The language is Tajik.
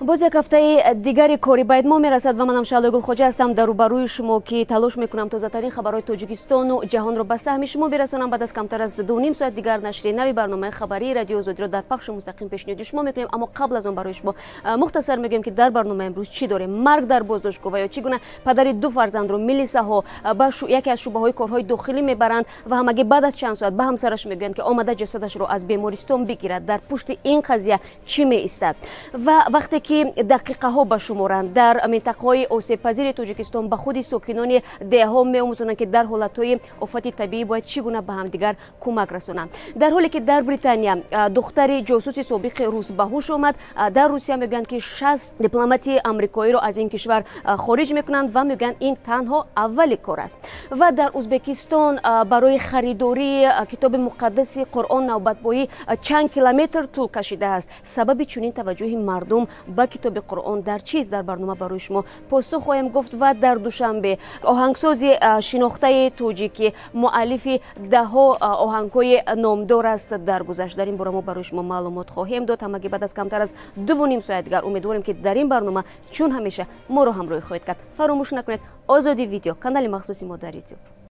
боз як ҳафтаи дигари кори ба эдмом мерасад ва манам Шаҳлои Гулхоҷа ҳастам дар рӯбарӯи шумо ки талош мекунам тозатарин хабарҳои Тоҷикистону ҷаҳонро ба саҳми шумо бирасонам. Баъд аз камтар аз 2.5 соат дигар нашри нави барномаи хабарии радиои Озодиро дар пахши мустақим пешниҳоди шумо мекунем. Аммо қабл аз он барои шумо мухтасар мегӯем ки дар барномаи имрӯз чӣ дорем. Марг дар боздоштгоҳ ва ё чӣ гуна падари ду фарзандро милисаҳо ба яке аз шӯъбаҳои корҳои дохилӣ мебаранд ва ҳамагӣ баъд аз чанд соат ба ҳамсараш мегӯянд ки омада ҷасадашро аз бемористон бигирад. Дар пушти ин қазия чӣ меистад? Ва вақте ки дақиқаҳо ба шуморанд дар минтақаҳои осебпазири Тоҷикистон ба худи сокинони деҳаҳо меомӯзонанд ки дар ҳолатҳои офати табиӣ бояд чӣ гуна ба ҳамдигар кӯмак расонанд. Дар ҳоле ки дар Британия духтари ҷосуси собиқи рус ба ҳуш омад, дар Русия мегӯянд ки 60 дипломати амрикоиро аз ин кишвар хориҷ мекунанд ва мегӯянд ин танҳо аввали кор аст. Ва дар Узбекистон барои харидории китоби муқаддаси Қуръон навбатбоӣ чанд километр тӯл кашидааст. Сабаби чунин таваҷҷӯҳи мардум ба китоби Қуръон дар чист дар барнома барои шумо посух хоҳем гуфт. Ва дар душанбе оҳангсози шинохтаи тоҷикӣ муаллифи даҳҳо оҳангҳои номдор аст дар гузашт. Дар ин бора мо барои шумо маълумот хоҳем дод. Ҳамагӣ баъд аз камтар аз 2.5 соат дигар умедворем ки дар ин барнома чун ҳамеша моро ҳамроҳӣ хоҳед кард. Фаромӯш накунед Озоди видео канали махсуси мо дар YouTube.